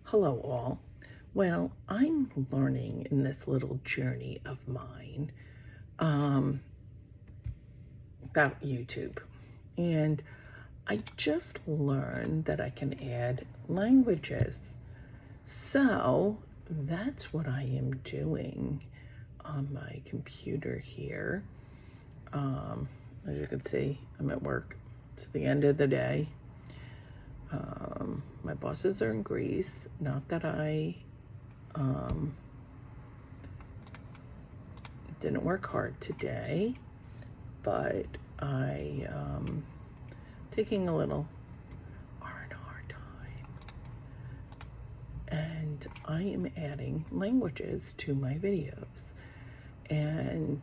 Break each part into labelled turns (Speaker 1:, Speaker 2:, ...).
Speaker 1: Hello, all. Well, I'm learning in this little journey of mine um, about YouTube. And I just learned that I can add languages. So that's what I am doing on my computer here. As you can see, I'm at work. It's the end of the day. My bosses are in Greece. Not that I didn't work hard today, but I taking a little R&R time, and I am adding languages to my videos. And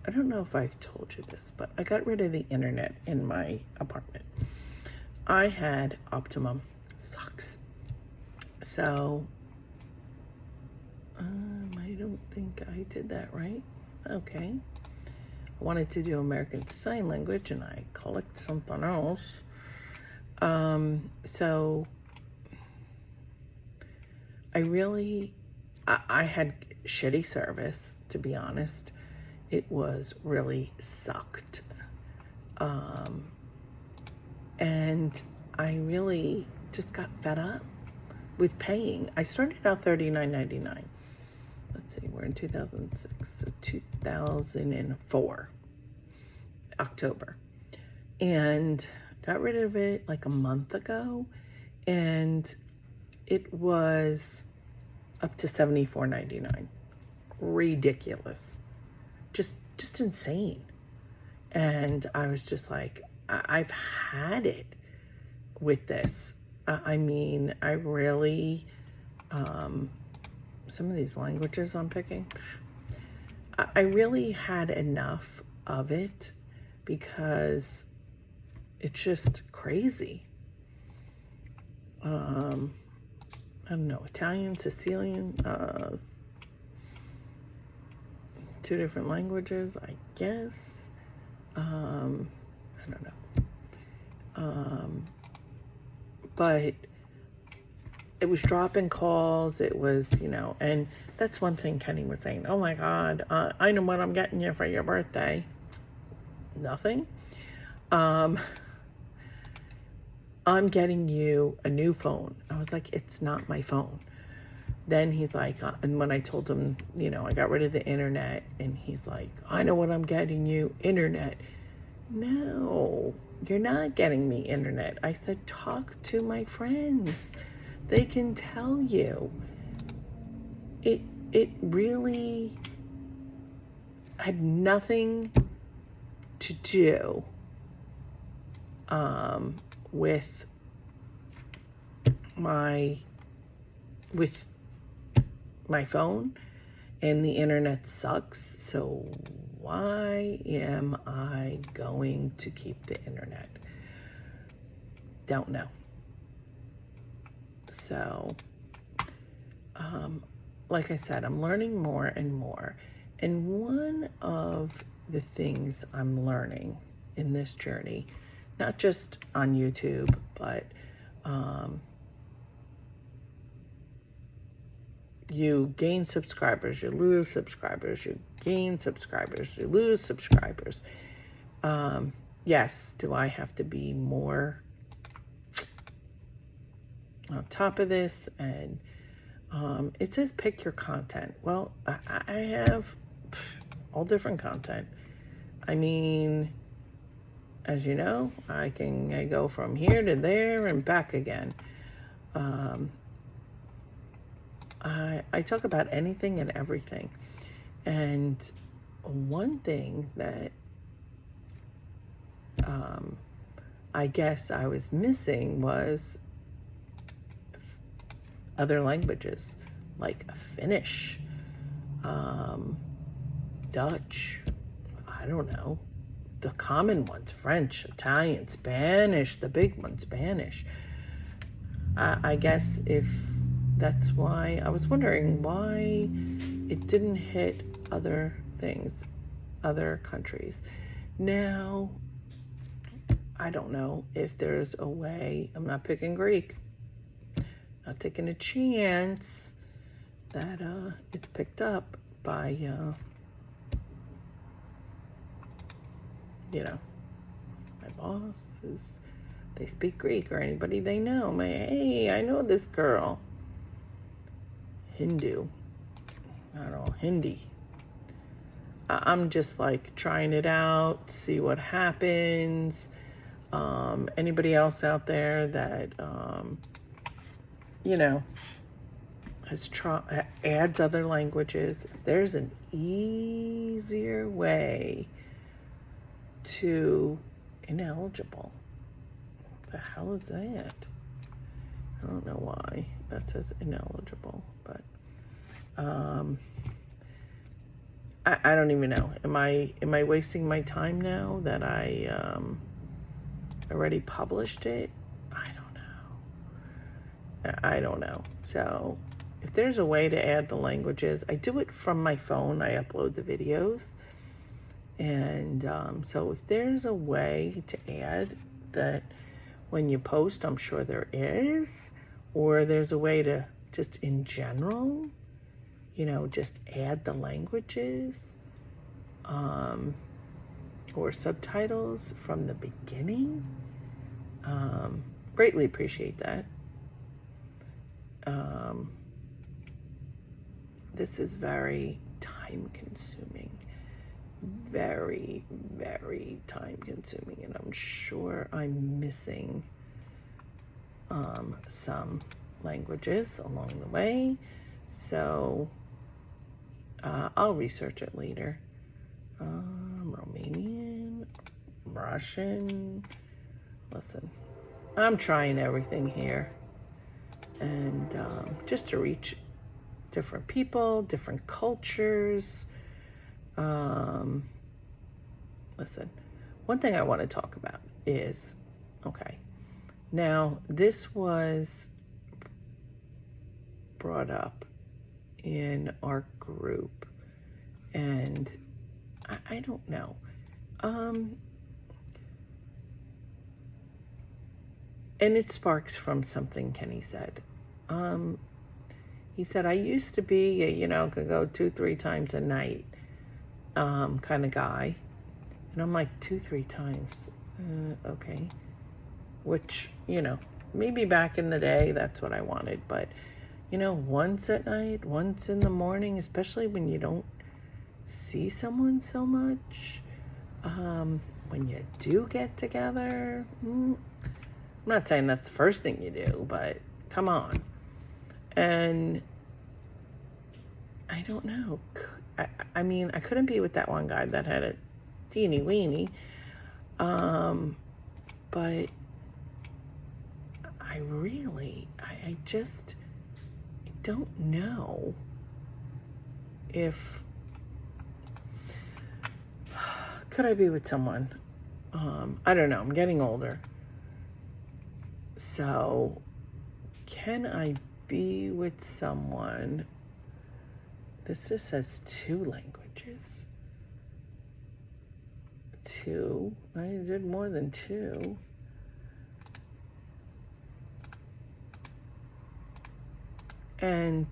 Speaker 1: I don't know if I've told you this, but I got rid of the internet in my apartment. I had Optimum. Sucks. So I don't think I did that right. Okay. I wanted to do American Sign Language and I clicked something else. So I had shitty service, to be honest. It was really sucked. And I really just got fed up with paying. I started out $39.99. Let's see, we're in 2006, so 2004, October. And got rid of it like a month ago, and it was up to $74.99. Ridiculous. Just insane. And I was just like, I've had it with this. I mean, I really, some of these languages I'm picking, I really had enough of it because it's just crazy. I don't know, Italian, Sicilian, two different languages, I guess. I don't know. But it was dropping calls. It was, and that's one thing Kenny was saying. Oh my God, I know what I'm getting you for your birthday. Nothing. I'm getting you a new phone. I was like, it's not my phone. Then he's like, and when I told him, I got rid of the internet, and he's like, I know what I'm getting you, internet. No, you're not getting me internet. I said, talk to my friends. They can tell you. It really had nothing to do with my phone, and the internet sucks. So why am I going to keep the internet? Don't know. So, like I said, I'm learning more and more. And one of the things I'm learning in this journey, not just on YouTube, but you gain subscribers, you lose subscribers, you gain subscribers, you lose subscribers. Yes, do I have to be more on top of this? And it says pick your content. Well, I have all different content. I mean, as you know, I go from here to there and back again. I talk about anything and everything. And one thing that I guess I was missing was other languages like Finnish, Dutch, I don't know, the common ones, French, Italian, Spanish, the big one, Spanish. I guess if that's why I was wondering why it didn't hit other things, other countries. Now, I don't know if there's a way. I'm not picking Greek. not taking a chance that it's picked up by, you know, my bosses. They speak Greek, or anybody they know. Hey, I know this girl. Hindu. I don't know, Hindi. I'm just like trying it out, see what happens. Anybody else out there that, you know, adds other languages. If there's an easier way to ineligible. What the hell is that? I don't know why that says ineligible, but I don't even know. Am I wasting my time now that I already published it? I don't know. So if there's a way to add the languages, I do it from my phone. I upload the videos. And so if there's a way to add that when you post, I'm sure there is, or there's a way to just in general, you know, just add the languages or subtitles from the beginning, greatly appreciate that. This is very time consuming, very, very time consuming, and I'm sure I'm missing some languages along the way, so I'll research it later. Romanian, Russian. Listen, I'm trying everything here, and just to reach different people, different cultures. Listen, one thing I want to talk about is, okay, now this was brought up in our group, and I don't know. And it sparks from something Kenny said. He said, I used to be, you know, could go 2-3 times a night kind of guy. And I'm like, 2-3 times? Okay. Which, you know, maybe back in the day, that's what I wanted. But, you know, once at night, once in the morning, especially when you don't see someone so much, when you do get together, I'm not saying that's the first thing you do, but come on. And I don't know. I mean, I couldn't be with that one guy that had a teeny weeny. But I just don't know if, could I be with someone? I don't know. I'm getting older. So can I be with someone? This just says 2 languages. 2. I did more than 2. And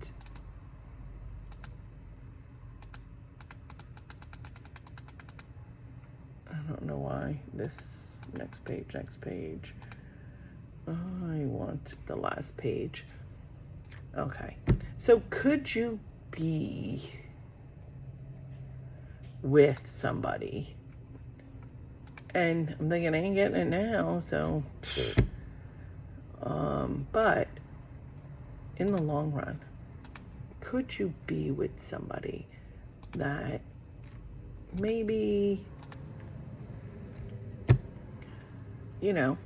Speaker 1: I don't know why this next page. I want the last page. Okay. So could you be with somebody? And I'm thinking I ain't getting it now, so but in the long run, could you be with somebody that maybe, you know,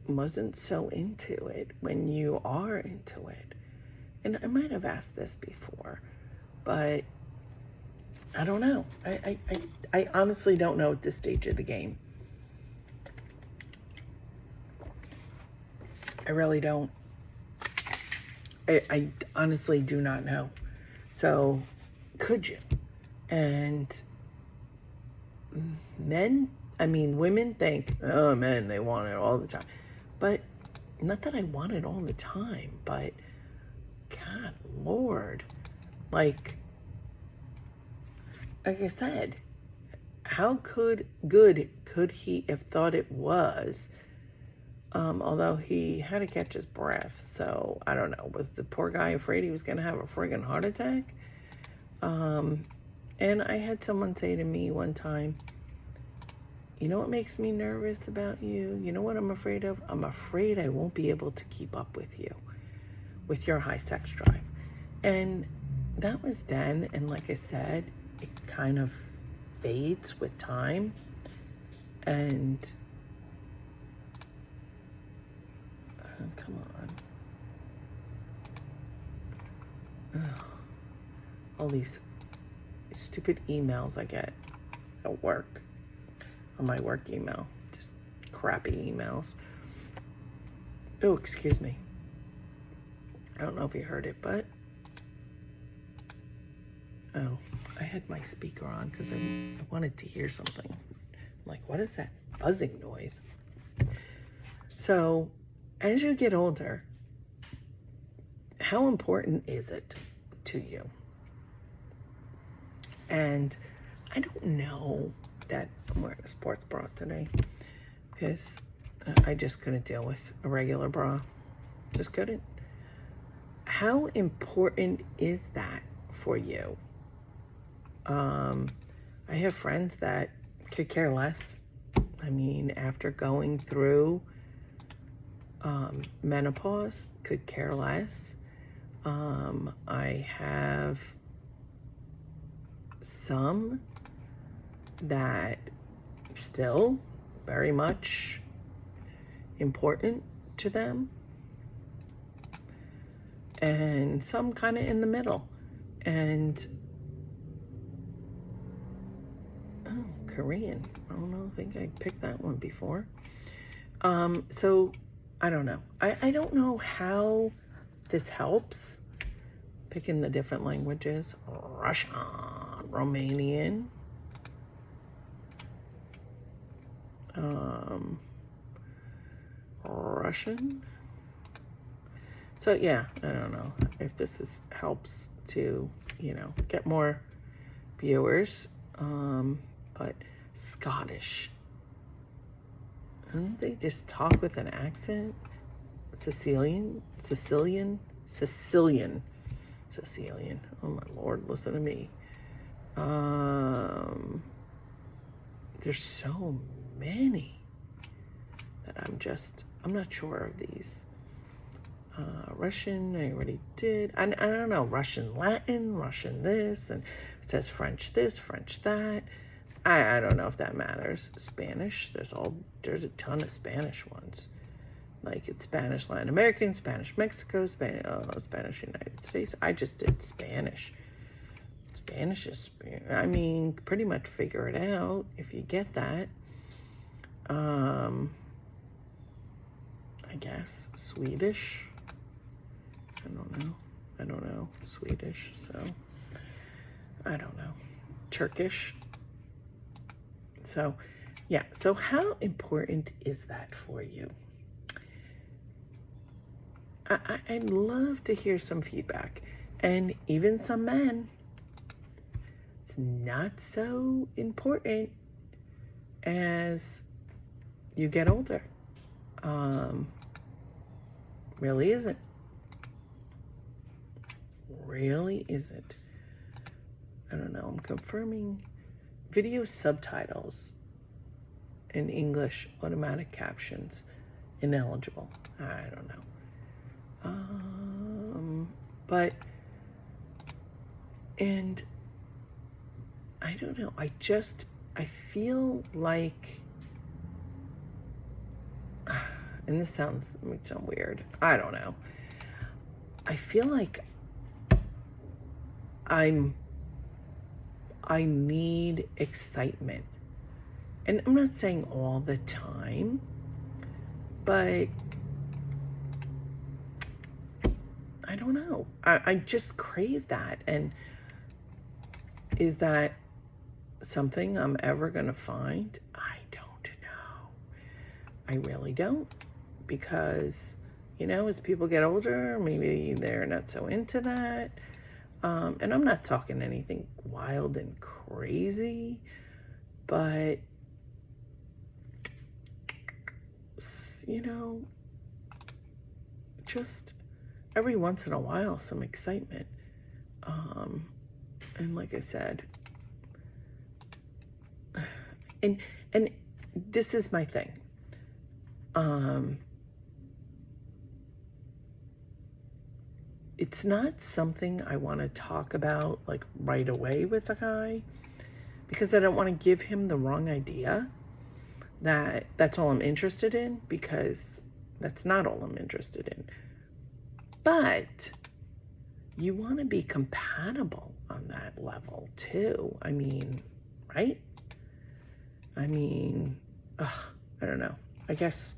Speaker 1: wasn't so into it when you are into it? And I might have asked this before, but I don't know. I honestly don't know at this stage of the game. I really don't. I honestly do not know. So, could you? And women think, oh, men, they want it all the time. But not that I want it all the time, but God, Lord, like I said, how good could he have thought it was? Although he had to catch his breath, so I don't know. Was the poor guy afraid he was going to have a friggin' heart attack? And I had someone say to me one time, you know what makes me nervous about you? You know what I'm afraid of? I'm afraid I won't be able to keep up with you, with your high sex drive. And that was then, and like I said, it kind of fades with time. And come on. Ugh. All these stupid emails I get at work, on my work email, just crappy emails. Oh, excuse me. I don't know if you heard it, but oh, I had my speaker on because I wanted to hear something. I'm like, what is that buzzing noise? So, as you get older, how important is it to you? And I don't know that I'm wearing a sports bra today because I just couldn't deal with a regular bra. Just couldn't. How important is that for you? I have friends that could care less. I mean, after going through menopause, could care less. I have some that still very much important to them, and some kind of in the middle. And oh, Korean, I don't know, I think I picked that one before. So I don't know. I don't know how this helps, picking the different languages. Russian, Romanian, Russian. So yeah, I don't know if this helps to, get more viewers. But Scottish, don't they just talk with an accent? Sicilian. Oh my Lord, listen to me. There's so many that I'm not sure of these. Russian, I already did. I don't know, Russian Latin, Russian this, and it says French this, French that. I don't know if that matters. Spanish, there's a ton of Spanish ones. Like it's Spanish Latin American, Spanish Mexico, Spanish United States. I just did Spanish. Spanish is, I mean, pretty much figure it out if you get that. I guess Swedish. I don't know Swedish, so I don't know. Turkish. So, yeah. So how important is that for you? I'd love to hear some feedback. And even some men, it's not so important as you get older. Really isn't. Really isn't. I don't know. I'm confirming video subtitles in English, automatic captions, ineligible. I don't know. And I don't know. I feel like, and this makes sound weird. I don't know. I feel like I need excitement. And I'm not saying all the time, but I don't know. I just crave that. And is that something I'm ever going to find? I don't know. I really don't. Because You know, as people get older, maybe they're not so into that. And I'm not talking anything wild and crazy, but, you know, just every once in a while, some excitement. And like I said, and this is my thing. It's not something I want to talk about like right away with a guy, because I don't want to give him the wrong idea that that's all I'm interested in, because that's not all I'm interested in. But you want to be compatible on that level too. I mean, right? I mean, I don't know. I guess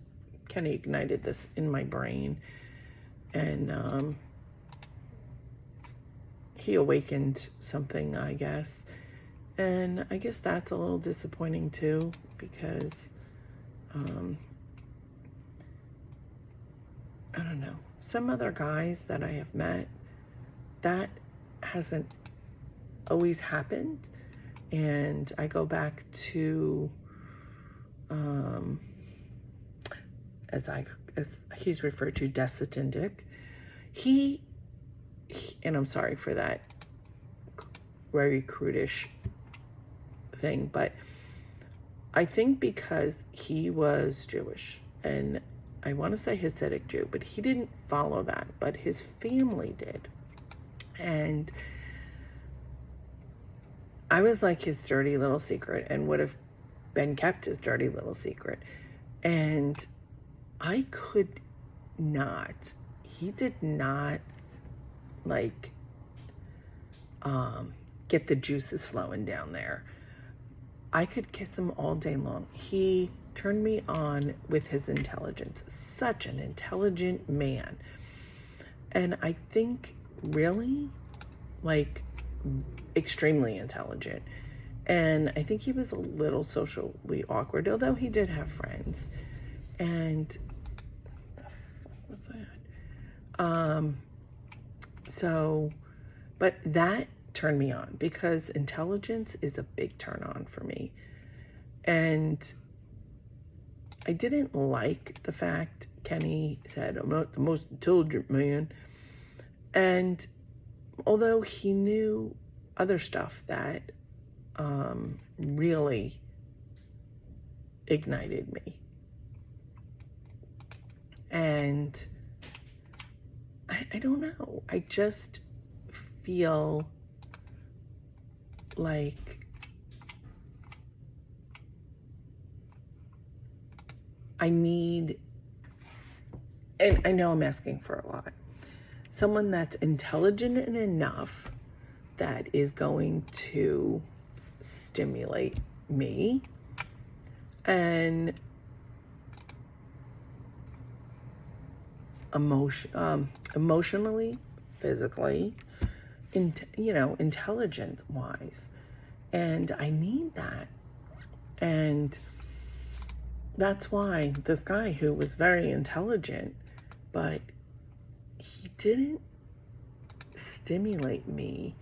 Speaker 1: Kenny ignited this in my brain, and he awakened something, I guess. And I guess that's a little disappointing too, because I don't know. Some other guys that I have met, that hasn't always happened. And I go back to, as he's referred to, Desitin Dick. He, and I'm sorry for that very crudish thing, but I think because he was Jewish, and I want to say Hasidic Jew, but he didn't follow that, but his family did. And I was like his dirty little secret, and would have been kept his dirty little secret. And I could not, he did not like get the juices flowing down there. I could kiss him all day long. He turned me on with his intelligence. Such an intelligent man. And I think really, like, extremely intelligent. And I think he was a little socially awkward, although he did have friends. And the fuck was that? So, but that turned me on, because intelligence is a big turn on for me. And I didn't like the fact Kenny said, I'm not the most intelligent man. And although he knew other stuff that really ignited me. And I don't know. I just feel like I need, and I know I'm asking for a lot, someone that's intelligent enough that is going to stimulate me and emotionally, physically, intelligent wise. And I need that. And that's why this guy, who was very intelligent, but he didn't stimulate me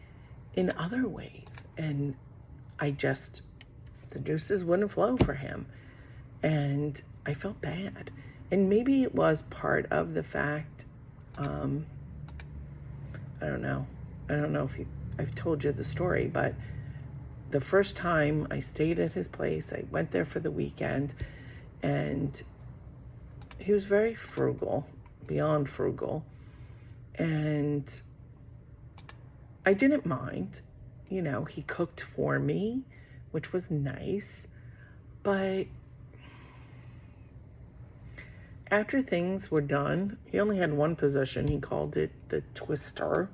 Speaker 1: in other ways. And the juices wouldn't flow for him. And I felt bad. And maybe it was part of the fact, I don't know if I've told you the story, but the first time I stayed at his place, I went there for the weekend, and he was very frugal, beyond frugal. And I didn't mind, he cooked for me, which was nice. But after things were done, he only had one position. He called it the twister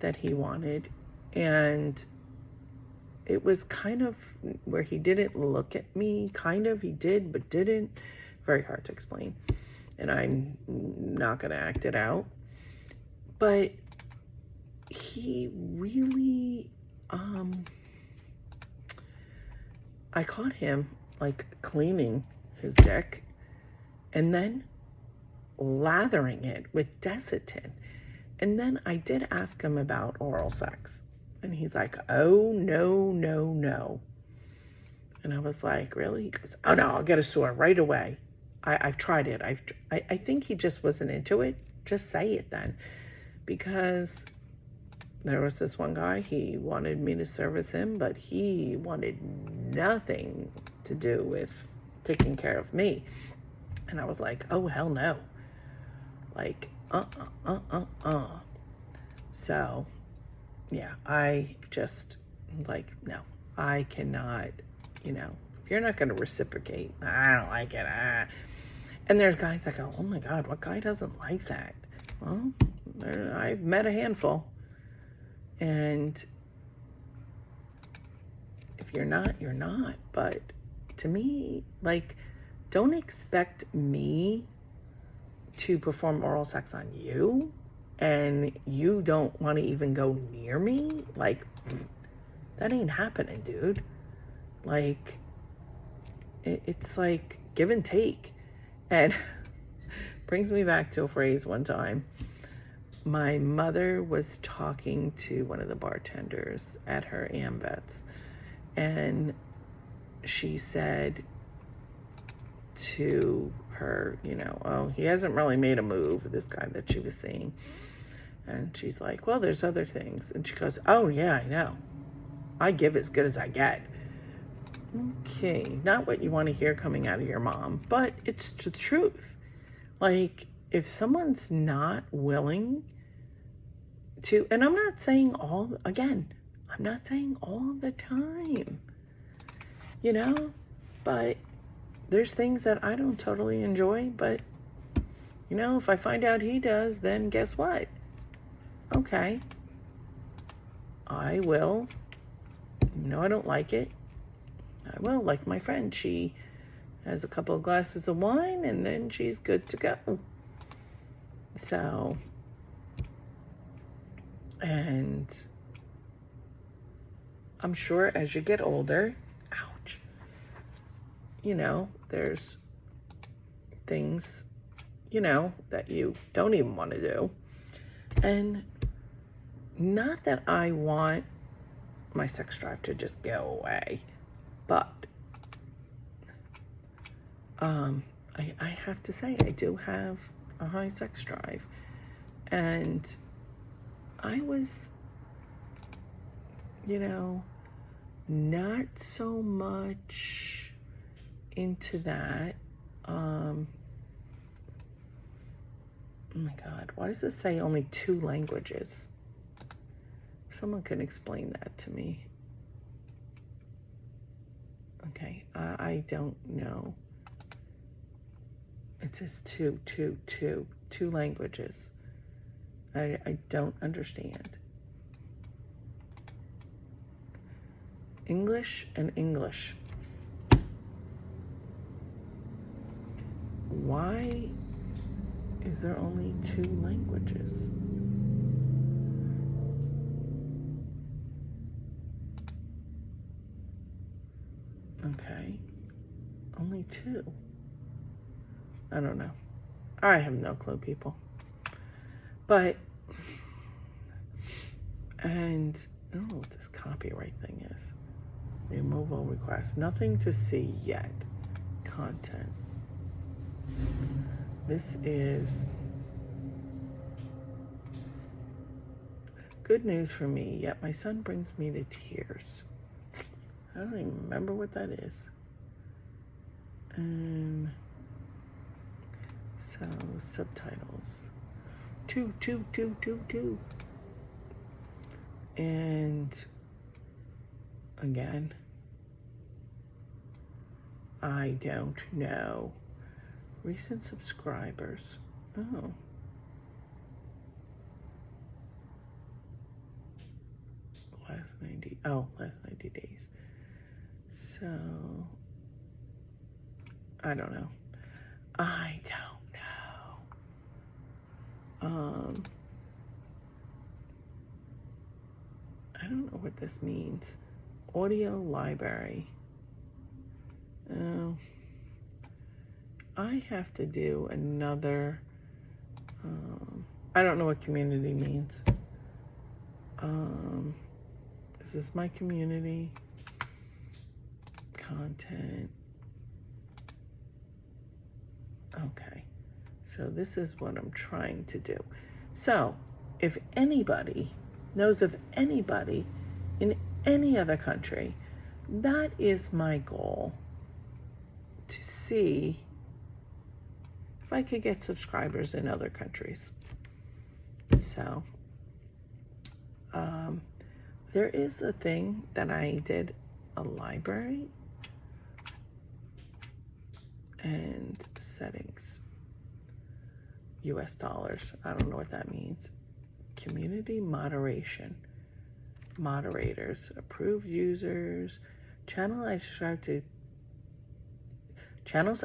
Speaker 1: that he wanted. And it was kind of where he didn't look at me. Kind of, he did, but didn't. Very hard to explain. And I'm not going to act it out. But he really, I caught him like cleaning his deck, and then lathering it with Desitin. And then I did ask him about oral sex. And he's like, oh, no, no, no. And I was like, really? He goes, oh, no, I'll get a sore right away. I've tried it. I think he just wasn't into it. Just say it then. Because there was this one guy, he wanted me to service him, but he wanted nothing to do with taking care of me. And I was like, oh, hell no. Like, So, yeah, I just, like, no, I cannot, if you're not going to reciprocate, I don't like it. And there's guys that go, oh my God, what guy doesn't like that? Well, I've met a handful. And if you're not, you're not. But to me, like, don't expect me to perform oral sex on you and you don't want to even go near me. Like, that ain't happening, dude. Like, it's like give and take. And brings me back to a phrase one time. My mother was talking to one of the bartenders at her AMVETS, and she said to her, oh, he hasn't really made a move, this guy that she was seeing. And she's like, well, there's other things. And she goes, oh, yeah, I know. I give as good as I get. Okay, not what you want to hear coming out of your mom, but it's the truth. Like, if someone's not willing to, and I'm not saying I'm not saying all the time, but there's things that I don't totally enjoy, but, if I find out he does, then guess what? Okay, I will, I don't like it. I will, like my friend, she has a couple of glasses of wine and then she's good to go. So, and I'm sure as you get older, ouch, there's things, that you don't even want to do. And not that I want my sex drive to just go away, but I have to say, I do have a high sex drive. And I was, not so much into that. Oh my God, why does it say only 2 languages? Someone can explain that to me. Okay, I don't know. It says 2 languages. I don't understand. English and English. Why is there only 2 languages? Okay, only 2. I don't know. I have no clue, people. But, and I don't know what this copyright thing is. Removal request. Nothing to see yet. Content. This is good news for me, yet my son brings me to tears. I don't even remember what that is. So, subtitles. 2. And again, I don't know. Recent subscribers. Oh. Last 90 days. So, I don't know. I don't know what this means. Audio library. Oh. I have to do another I don't know what community means. This is my community. Content. Okay. So this is what I'm trying to do. So if anybody knows of anybody in any other country, that is my goal, to see if I could get subscribers in other countries. So there is a thing that I did, a library and settings, US dollars. I don't know what that means. Community moderation, moderators, approved users, channels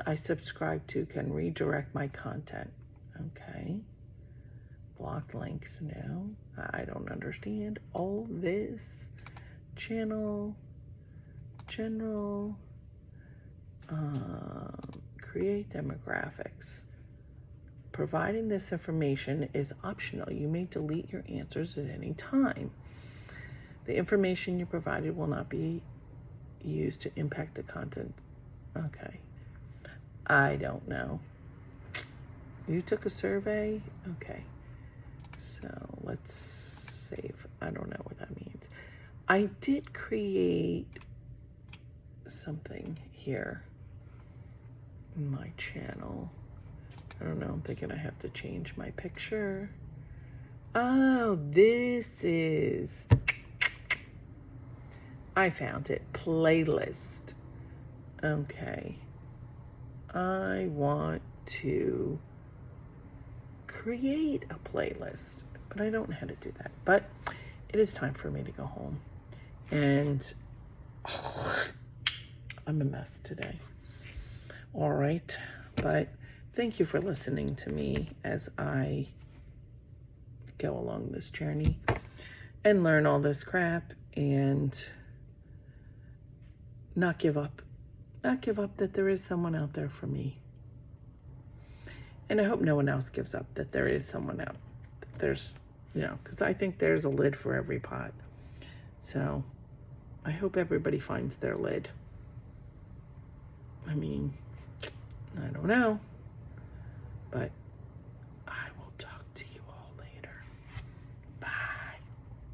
Speaker 1: I subscribe to can redirect my content. Okay. Blocked links, no. I don't understand all this. Channel, general, create demographics. Providing this information is optional. You may delete your answers at any time. The information you provided will not be used to impact the content. Okay. I don't know. You took a survey? Okay. So let's save. I don't know what that means. I did create something here in my channel. I don't know. I'm thinking I have to change my picture. Oh, this is... I found it. Playlist. Okay. I want to create a playlist, but I don't know how to do that. But it is time for me to go home. And I'm a mess today. All right. But thank you for listening to me as I go along this journey and learn all this crap and not give up. Not give up that there is someone out there for me. And I hope no one else gives up that there is someone out. That there's, you know, because I think there's a lid for every pot. So I hope everybody finds their lid. I mean, I don't know. But